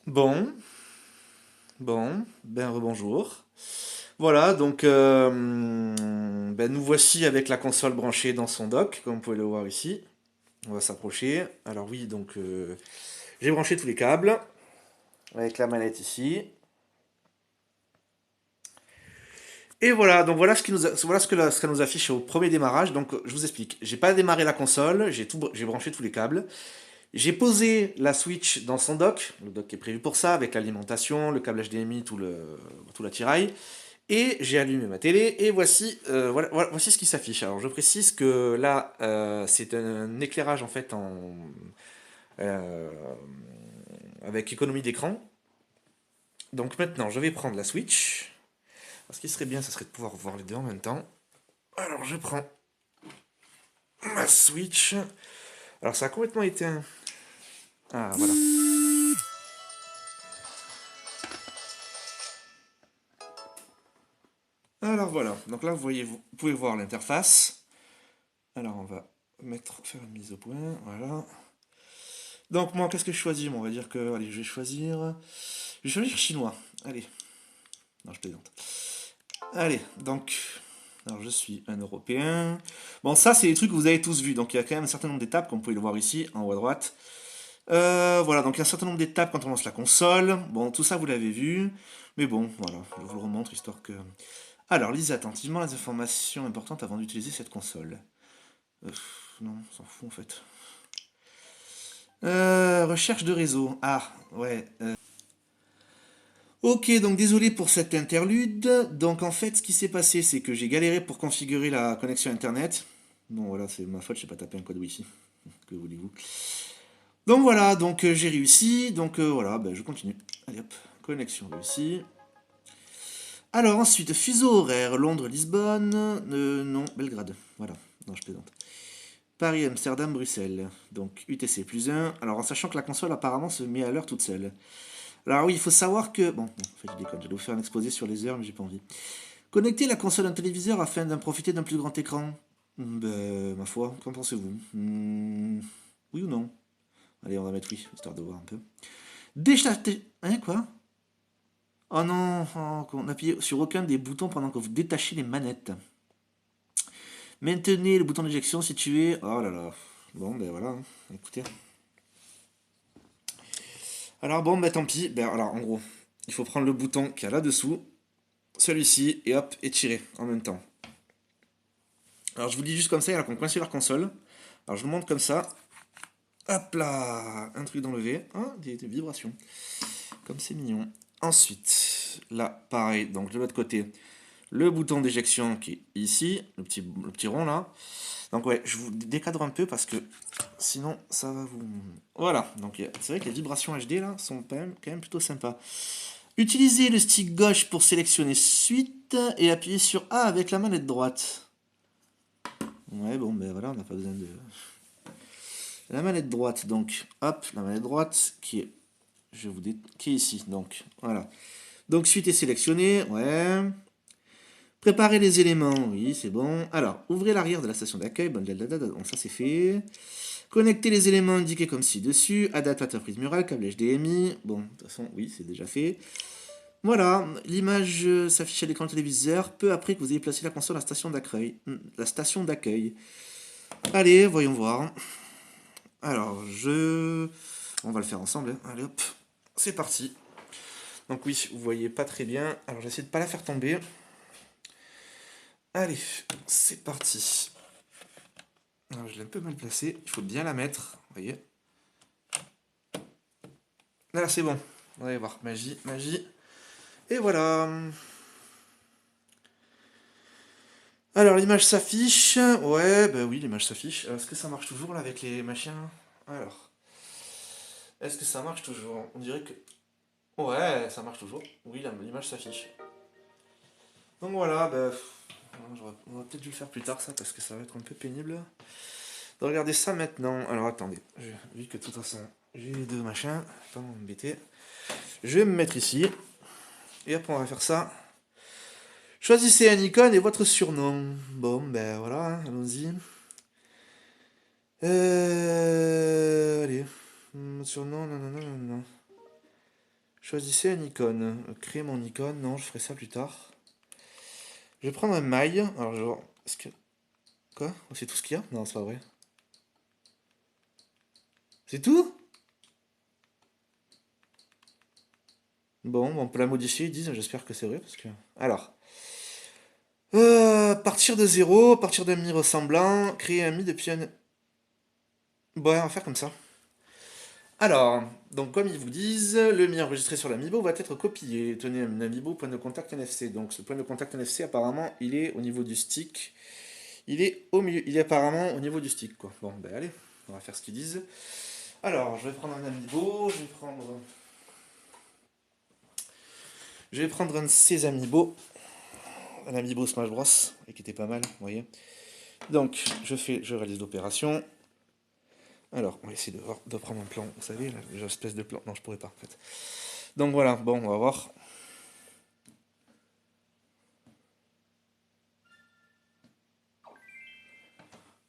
Bon, ben rebonjour. Voilà, donc ben nous voici avec la console branchée dans son dock, comme vous pouvez le voir ici. On va s'approcher. Alors oui, donc j'ai branché tous les câbles avec la manette ici. Et voilà, donc voilà ce qui voilà ce qu'elle nous affiche au premier démarrage. Donc je vous explique. J'ai pas démarré la console, j'ai branché tous les câbles. J'ai posé la Switch dans son dock, le dock est prévu pour ça, avec l'alimentation, le câble HDMI, tout l'attirail. Et j'ai allumé ma télé et voici ce qui s'affiche. Alors je précise que là, c'est un éclairage en fait euh, avec économie d'écran. Donc maintenant, je vais prendre la Switch. Ce qui serait bien, ça serait de pouvoir voir les deux en même temps. Alors je prends ma Switch. Alors ça a complètement éteint. Ah voilà. Alors voilà. Donc là, vous pouvez voir l'interface. Alors on va faire une mise au point. Voilà. Donc moi, qu'est-ce que je choisis? Moi, on va dire que, allez, je vais choisir chinois. Allez, non, je plaisante. Allez, donc, alors je suis un Européen. Bon, ça, c'est les trucs que vous avez tous vus. Donc, il y a quand même un certain nombre d'étapes, comme vous pouvez le voir ici, en haut à droite. Voilà, donc il y a un certain nombre d'étapes quand on lance la console. Bon, tout ça, vous l'avez vu. Mais bon, voilà, je vous le remontre, histoire que... Alors, lisez attentivement les informations importantes avant d'utiliser cette console. Non, on s'en fout, en fait. Recherche de réseau. Ah, ouais. Ok, donc désolé pour cette interlude. Donc en fait, ce qui s'est passé, c'est que j'ai galéré pour configurer la connexion Internet. Bon voilà, c'est ma faute, j'ai pas tapé un code Wi-Fi. Que voulez-vous? Donc voilà, donc j'ai réussi. Donc voilà, ben, je continue. Allez hop, connexion réussie. Alors ensuite, fuseau horaire, Londres-Lisbonne. Non, Belgrade. Voilà, non, je plaisante. Paris, Amsterdam, Bruxelles. Donc UTC plus un. Alors en sachant que la console apparemment se met à l'heure toute seule. Alors oui, il faut savoir que... Bon, en fait je déconne, j'allais vous faire un exposé sur les heures, mais j'ai pas envie. Connecter la console à un téléviseur afin d'en profiter d'un plus grand écran. Ben, ma foi, qu'en pensez-vous? Oui ou non? Allez, on va mettre oui, histoire de voir un peu. Décharger... Hein, quoi? Oh non, oh, n'appuyez sur aucun des boutons pendant que vous détachez les manettes. Maintenez le bouton d'éjection situé... Oh là là. Bon, ben voilà, hein. Écoutez. Alors bon, ben tant pis. Ben alors, en gros, il faut prendre le bouton qui est là-dessous, celui-ci, et hop, étirer en même temps. Alors je vous dis juste comme ça, il y a qu'on coince sur la console. Alors je vous montre comme ça. Hop là, un truc d'enlever. Ah, des vibrations. Comme c'est mignon. Ensuite, là, pareil, donc de l'autre côté, le bouton d'éjection qui est ici, le petit rond là. Donc ouais, je vous décadre un peu parce que sinon ça va vous... Voilà, donc c'est vrai que les vibrations HD là sont quand même plutôt sympas. Utilisez le stick gauche pour sélectionner suite et appuyez sur A avec la manette droite. Ouais, bon, ben voilà, on n'a pas besoin de... La manette droite, donc, hop, la manette droite qui est, qui est ici, donc, voilà. Donc, suite est sélectionnée, ouais. Préparez les éléments, oui, c'est bon. Alors, ouvrez l'arrière de la station d'accueil, bon, donc ça c'est fait. Connectez les éléments indiqués comme ci-dessus, adaptateur prise murale, câble HDMI, bon, de toute façon, oui, c'est déjà fait. Voilà, l'image s'affiche à l'écran téléviseur peu après que vous ayez placé la console à la station d'accueil. La station d'accueil. Allez, voyons voir. Alors, On va le faire ensemble, hein. Allez hop, c'est parti. Donc oui, vous voyez pas très bien. Alors j'essaie de pas la faire tomber. Allez, c'est parti. Alors je l'ai un peu mal placée, il faut bien la mettre, vous voyez. Là c'est bon, on va voir, magie, magie. Et voilà. Alors l'image s'affiche. Ouais, bah oui, l'image s'affiche. Est-ce que ça marche toujours là avec les machins? Alors, est-ce que ça marche toujours? On dirait que... Ouais, ça marche toujours. Oui, l'image s'affiche. Donc voilà, bah, on va peut-être dû le faire plus tard ça parce que ça va être un peu pénible de regarder ça maintenant. Alors attendez, vu que de toute façon j'ai les deux machins, pas m'embêter. Je vais me mettre ici et après on va faire ça. Choisissez un icône et votre surnom. Bon ben voilà, hein, allons-y. Allez, surnom, non non non non non. Choisissez une icône. Créer mon icône. Non, je ferai ça plus tard. Je vais prendre un maille. Alors, genre. Est-ce que. Quoi? C'est tout ce qu'il y a? Non, c'est pas vrai. C'est tout? Bon, on peut la modifier, ils disent. J'espère que c'est vrai. Parce que. Alors. Partir de zéro, partir d'un mi ressemblant. Créer un mi depuis un. Bon, ouais, on va faire comme ça. Alors, donc comme ils vous disent, le mi enregistré sur l'amiibo va être copié. Tenez un amiibo point de contact NFC. Donc ce point de contact NFC apparemment il est au niveau du stick. Il est au milieu, il est apparemment au niveau du stick quoi. Bon ben allez, on va faire ce qu'ils disent. Alors je vais prendre un amiibo, je vais prendre un de ces amiibo, un amiibo Smash Bros, et qui était pas mal, vous voyez. Donc je réalise l'opération. Alors on va essayer de prendre un plan, vous savez, là, l'espèce de plan. Non je pourrais pas en fait. Donc voilà, bon on va voir.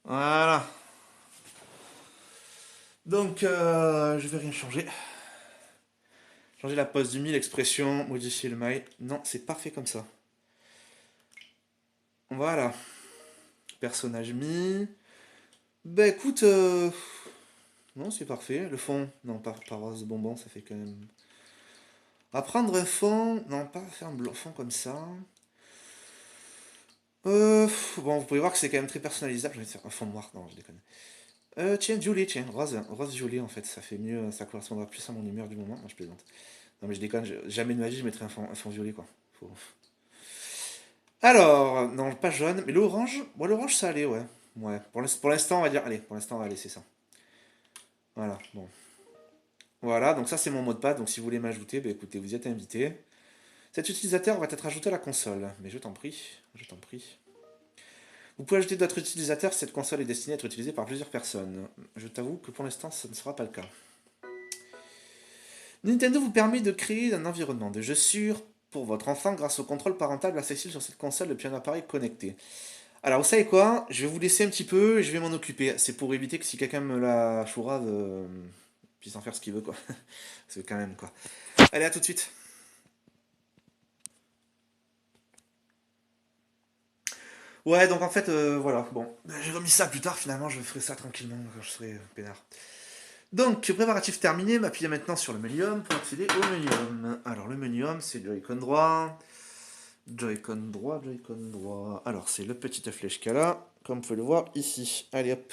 Voilà. Donc, je vais rien changer. Changer la pose du mi, l'expression, modifier le mail. Non, c'est parfait comme ça. Voilà. Personnage mi. Bah écoute, non, c'est parfait. Le fond, non, pas rose bonbon, ça fait quand même. À prendre un fond, non, pas faire un fond comme ça. Bon, vous pouvez voir que c'est quand même très personnalisable. Je vais faire un fond noir, non, je déconne. Tiens, violet, tiens, rose violet en fait, ça fait mieux, ça correspondra plus à mon humeur du moment. Non, je plaisante. Non mais je déconne, jamais de ma vie je mettrais un fond violet quoi. Faut- Alors, non, pas jaune, mais l'orange, bon, l'orange ça allait, ouais. Ouais, pour l'instant on va dire, allez, pour l'instant on va laisser ça. Voilà, bon. Voilà, donc ça c'est mon mot de passe, donc si vous voulez m'ajouter, bah écoutez, vous y êtes invité. Cet utilisateur va être ajouté à la console, mais je t'en prie, je t'en prie. Vous pouvez ajouter d'autres utilisateurs si cette console est destinée à être utilisée par plusieurs personnes. Je t'avoue que pour l'instant ce ne sera pas le cas. Nintendo vous permet de créer un environnement de jeu sûr pour votre enfant grâce au contrôle parental accessible sur cette console depuis un appareil connecté. Alors, vous savez quoi? Je vais vous laisser un petit peu et je vais m'en occuper. C'est pour éviter que si quelqu'un me la chourave, puisse en faire ce qu'il veut, quoi. C'est quand même, quoi. Allez, à tout de suite. Ouais, donc en fait, voilà. Bon, j'ai remis ça plus tard, finalement, je ferai ça tranquillement quand je serai peinard. Donc, préparatif terminé, m'appuyer maintenant sur le menu Home pour accéder au menu Home. Alors, le menu Home, c'est Joy-Con droit. Joy-Con droit, Joy-Con droit. Alors, c'est le petit flèche qu'il y a là, comme vous pouvez le voir ici. Allez, hop.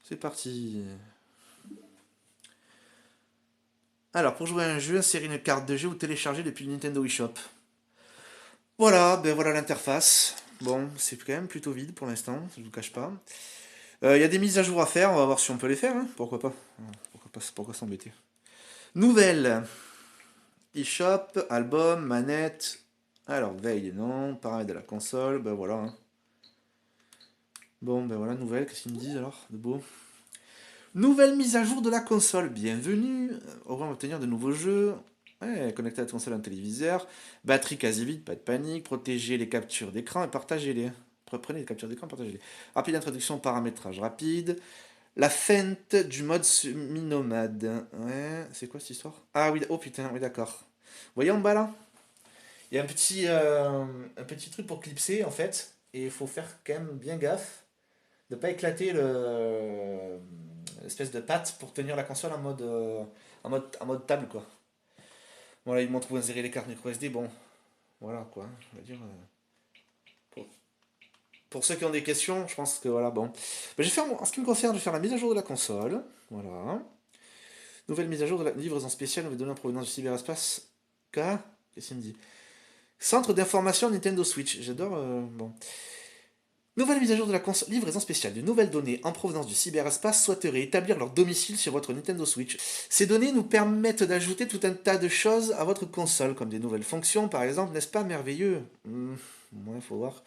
C'est parti. Alors, pour jouer à un jeu, insérer une carte de jeu ou télécharger depuis le Nintendo eShop. Voilà, ben voilà l'interface. Bon, c'est quand même plutôt vide pour l'instant, je vous cache pas. Il y a des mises à jour à faire, on va voir si on peut les faire, hein. Pourquoi pas. Pourquoi s'embêter. Nouvelle. eShop, album, manette. Alors, veille, non. Paramètres de la console, ben voilà, hein. Bon, ben voilà, nouvelle, qu'est-ce qu'ils me disent alors de beau? Nouvelle mise à jour de la console, bienvenue. On va obtenir de nouveaux jeux. Ouais, connecter la console à un téléviseur. Batterie quasi vide, pas de panique. Protéger les captures d'écran et partagez-les. Prenez les captures d'écran et partagez-les. Rapide introduction, paramétrage rapide. La feinte du mode semi-nomade. Ouais, c'est quoi cette histoire? Ah oui, oh putain, oui d'accord. Vous voyez en bas là? Il y a un petit truc pour clipser en fait. Et il faut faire quand même bien gaffe de pas éclater l'espèce de patte pour tenir la console en mode table quoi. Voilà, ils montrent où insérer les cartes micro SD. Bon, voilà quoi. Je veux dire, pour, pour ceux qui ont des questions, je pense que voilà, bon. Ben, je vais faire, en ce qui me concerne, je vais faire la mise à jour de la console. Voilà. Nouvelle mise à jour de la livraison spéciale, nouvelle donnée en provenance du cyberespace. K. Qu'est-ce qu'il me dit? Centre d'information Nintendo Switch. J'adore. Bon. Nouvelle mise à jour de la console, livraison spéciale de nouvelles données en provenance du cyberespace souhaiteraient établir leur domicile sur votre Nintendo Switch. Ces données nous permettent d'ajouter tout un tas de choses à votre console, comme des nouvelles fonctions par exemple, n'est-ce pas merveilleux? Ouais, faut voir.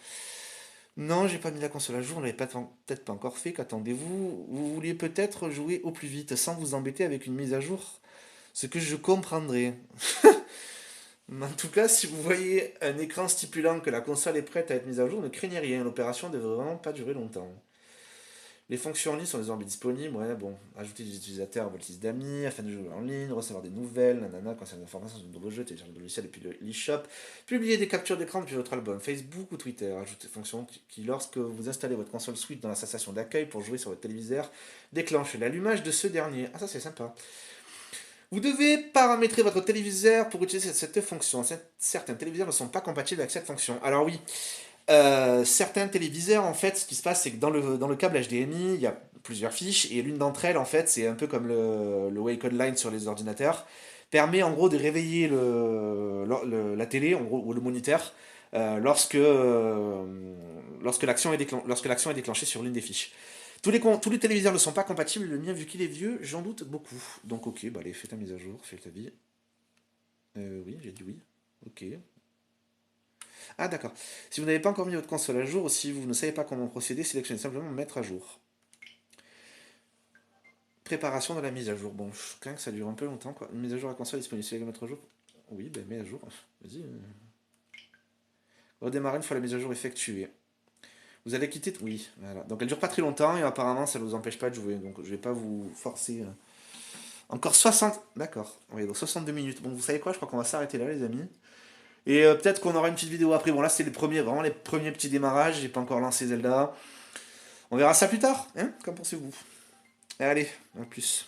Non, j'ai pas mis la console à jour, on l'avait peut-être pas encore fait, qu'attendez-vous? Vous vouliez peut-être jouer au plus vite sans vous embêter avec une mise à jour? Ce que je comprendrais. En tout cas, si vous voyez un écran stipulant que la console est prête à être mise à jour, ne craignez rien, l'opération ne devrait vraiment pas durer longtemps. Les fonctions en ligne sont désormais disponibles, ouais, bon, ajouter des utilisateurs à votre liste d'amis, afin de jouer en ligne, recevoir des nouvelles, nanana, concernant des informations sur de nouveaux jeux, télécharger le logiciel depuis l'eShop, publier des captures d'écran depuis votre album, Facebook ou Twitter, ajouter des fonctions qui, lorsque vous installez votre console Switch dans la station d'accueil pour jouer sur votre téléviseur, déclenche l'allumage de ce dernier. Ah ça c'est sympa. Vous devez paramétrer votre téléviseur pour utiliser cette fonction. Certains téléviseurs ne sont pas compatibles avec cette fonction. Alors oui, certains téléviseurs, en fait, ce qui se passe, c'est que dans le câble HDMI, il y a plusieurs fiches, et l'une d'entre elles, en fait, c'est un peu comme le Wake Online sur les ordinateurs, permet en gros de réveiller la télé, en gros, ou le moniteur, lorsque lorsque l'action est déclenchée sur l'une des fiches. Tous les téléviseurs ne sont pas compatibles, le mien, vu qu'il est vieux, j'en doute beaucoup. Donc ok, bah allez, fais ta mise à jour, fais ta vie. Oui, j'ai dit oui. Ok. Ah d'accord. Si vous n'avez pas encore mis votre console à jour ou si vous ne savez pas comment procéder, sélectionnez simplement mettre à jour. Préparation de la mise à jour. Bon, je crains que ça dure un peu longtemps quoi. Une mise à jour à la console disponible, si vous voulez mettre à jour. Oui, ben mets à jour. Vas-y. Redémarrer une fois la mise à jour effectuée. Vous allez quitter. Oui, voilà. Donc elle dure pas très longtemps et apparemment ça ne vous empêche pas de jouer. Donc je vais pas vous forcer. Encore 60. D'accord. Oui, donc 62 minutes. Bon, vous savez quoi? Je crois qu'on va s'arrêter là, les amis. Et peut-être qu'on aura une petite vidéo après. Bon, là, c'est vraiment les premiers petits démarrages. J'ai pas encore lancé Zelda. On verra ça plus tard, hein? Qu'en pensez-vous? Allez, à plus.